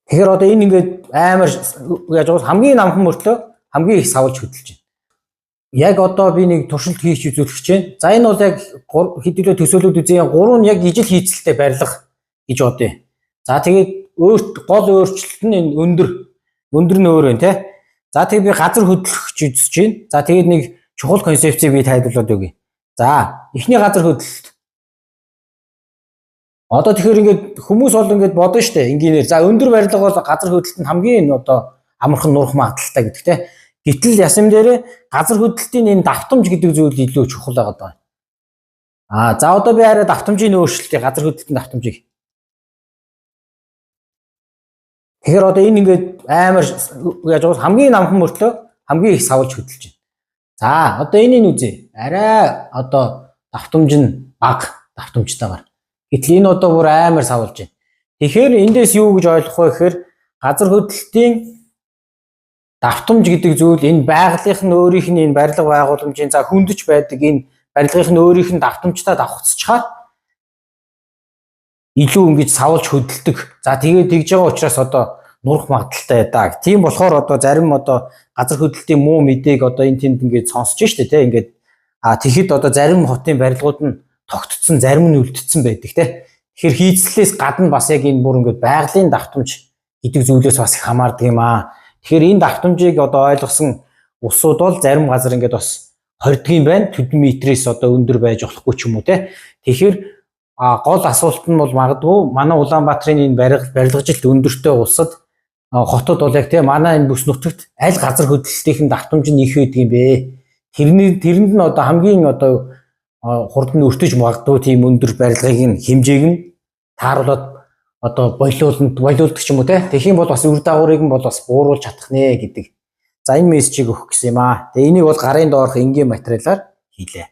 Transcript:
Тэгэхээр одоо энэ ингээд амар яаж бол хамгийн намхан мөртлөө хамгийн их савлж хөдөлж байна. Яг одоо би нэг туршилт хийх үзүүлэх гэж байна. За энэ бол яг хэдүүлээ төсөөлөд үзье 3 нь яг ижил хийцэлтэй барилга гэж бодъё. За тэгээд гол өөрчлөлт нь энэ өндөр нь өөр байна тий. За тэгээд би газар хөдлөх гэж үзэж байна. За тэгээд нэг чухал концепцийг би тайлбарлаад өгье. За эхний газар хөдлөлт. Одоо тэгэхээр ингээд хүмүүс бол ингээд бодно штэ энгийнээр. За өндөр барилга бол газар хөдлөлтөнд хамгийн одоо амархан нурах магадaltaй гэдэг тий. Гэтэл ясам дээр газар хөдлөлтийн энэ давтамж гэдэг зүйл илүү чухал байгаа даа. За одоо би арай давтамжийн өөрчлөлтийг газар хөдлөлтийн давтамжийг. Тэгэхээр одоо энэ ингээд амар яаж бол хамгийн намхан мөртлөө хамгийн их савлж хөдөлж байна. За одоо энийг үзье. Арай одоо давтамж нь бага давтамжтайгаар. Гэтэл энэ одоо бүр амар савлж байна. Тэгэхээр эндээс юу гэж ойлгох вэ гэхээр газар хөдлөлтийн давтамж гэдэг зүйл энэ байгалийнх нь өөрийнх нь энэ барилга байгууламжийн за хөндөж байдаг энэ барилгын нь өөрийнх нь давтамжтай давхцчихаар илүү ингэж савлж хөдөлдөг. За тэгээд тэгж байгаа учраас одоо нурах магадaltaй даа. Тийм болохоор одоо зарим одоо газар хөдлөлтийн муу мэдээг одоо энэ тэнд ингэж сонсож штэ тий ингээд тэгэхэд одоо зарим хотын барилгууд нь тогтцсон зарим нь үлдсэн байдаг тий. Тэгэхээр хийцлээс гадна бас яг энэ бүр ингээд байгалийн давтамж гэдэг зүйлээс бас их хамаардаг юм аа. Тэгэхээр энэ давтамжийг одоо ойлгосон улсууд бол зарим газар ингээд бас хордог юм байна. Тэдэн метрээс одоо өндөр байж болохгүй ч юм уу те. Тэгэхээр гол асуулт нь бол магадгүй манай Улаанбаатарын энэ барилгажилт өндөртэй улсад хотод бол яг те манай энэ бүс нутагт аль газар хөдлөлтийн давтамж нь их байдаг юм бэ? Тэрэнд нь одоо хамгийн одоо хурдан өртөж магадгүй тийм өндөр барилгын хэмжээг нь тааруулаад одоо болиулдаг ч юм уу те. Тэгэх юм бол бас үр дагаврыг нь бол бас бууруулж чадах нэ гэдэг. За энэ мессежийг өгөх гэсэн юм аа. Тэгээ энийг бол гарын доорх энгийн материалаар хийлээ.